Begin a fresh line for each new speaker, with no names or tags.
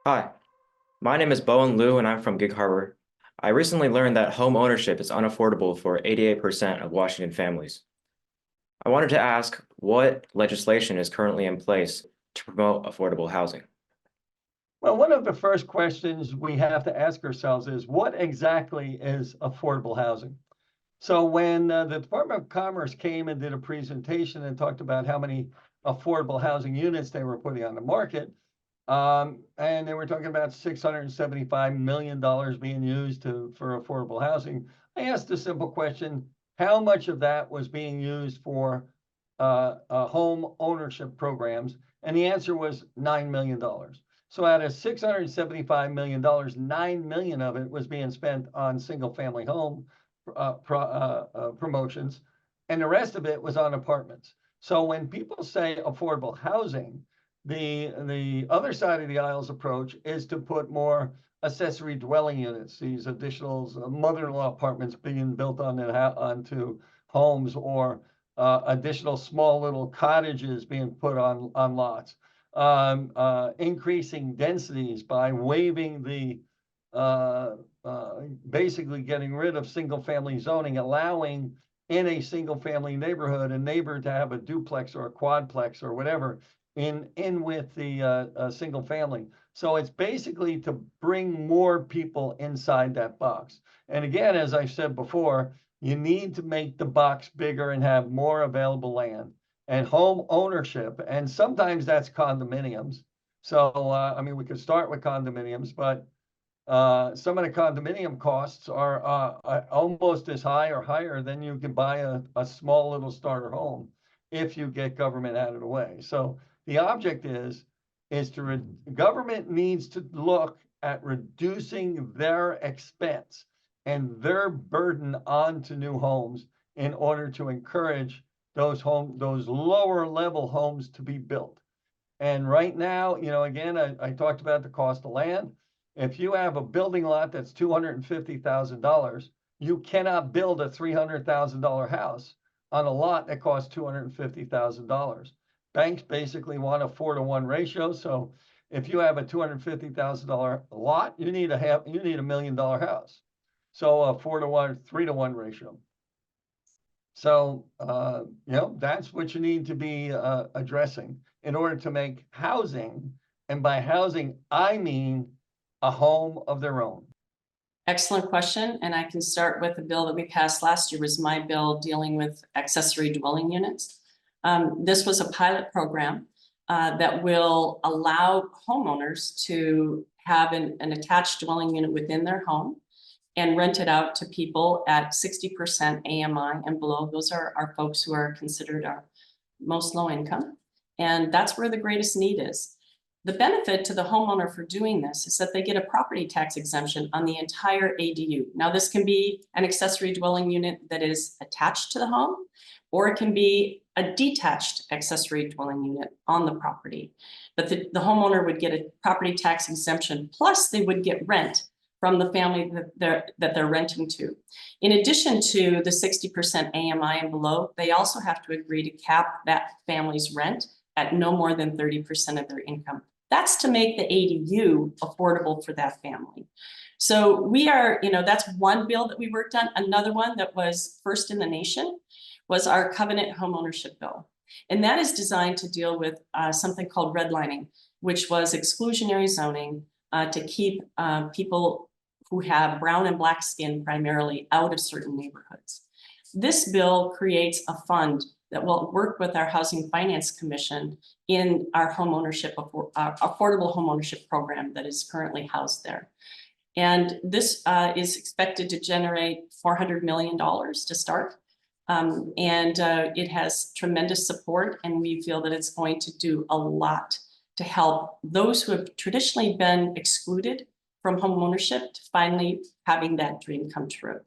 Hi, my name is Boen Liu and I'm from Gig Harbor. I recently learned that home ownership is unaffordable for 88% of Washington families. I wanted to ask what legislation is currently in place to promote affordable housing.
Well, one of the first questions we have to ask ourselves is what exactly is affordable housing? So when the Department of Commerce came and did a presentation and talked about how many affordable housing units they were putting on the market, and they were talking about $675 million being used for affordable housing, I asked a simple question: how much of that was being used for home ownership programs? And the answer was $9 million. So out of $675 million, $9 million of it was being spent on single-family home promotions, and the rest of it was on apartments. So when people say affordable housing, the other side of the aisle's approach is to put more accessory dwelling units, these additional mother-in-law apartments being built onto homes, or additional small little cottages being put on lots. Increasing densities by waiving the basically getting rid of single family zoning, allowing in a single family neighborhood a neighbor to have a duplex or a quadplex or whatever in with the single family. So it's basically to bring more people inside that box. And again, as I said before, you need to make the box bigger and have more available land and home ownership. And sometimes that's condominiums. So, I mean, we could start with condominiums, but some of the condominium costs are almost as high or higher than you can buy a small little starter home if you get government out of the way. So the object is government needs to look at reducing their expense and their burden onto new homes in order to encourage those lower level homes to be built. And right now, you know, again, I talked about the cost of land. If you have a building lot that's $250,000, you cannot build a $300,000 house on a lot that costs $250,000. Banks basically want a 4-to-1 ratio. So if you have a $250,000 lot, you need $1 million house. So a 4-to-1, 3-to-1 ratio. So, you know, that's what you need to be addressing in order to make housing, and by housing, I mean a home of their own.
Excellent question. And I can start with the bill that we passed last year. Was my bill dealing with accessory dwelling units. This was a pilot program that will allow homeowners to have an attached dwelling unit within their home and rent it out to people at 60% AMI and below. Those are our folks who are considered our most low income. And that's where the greatest need is. The benefit to the homeowner for doing this is that they get a property tax exemption on the entire ADU. Now, this can be an accessory dwelling unit that is attached to the home, or it can be a detached accessory dwelling unit on the property. But the homeowner would get a property tax exemption, plus they would get rent from the family that they're renting to. In addition to the 60% AMI and below, they also have to agree to cap that family's rent at no more than 30% of their income. That's to make the ADU affordable for that family. So we are, you know, that's one bill that we worked on. Another one that was first in the nation was our covenant homeownership bill. And that is designed to deal with something called redlining, which was exclusionary zoning to keep people who have brown and black skin primarily out of certain neighborhoods. This bill creates a fund that will work with our Housing Finance Commission in our affordable homeownership program that is currently housed there. And this is expected to generate $400 million to start. It has tremendous support, and we feel that it's going to do a lot to help those who have traditionally been excluded from home ownership to finally having that dream come true.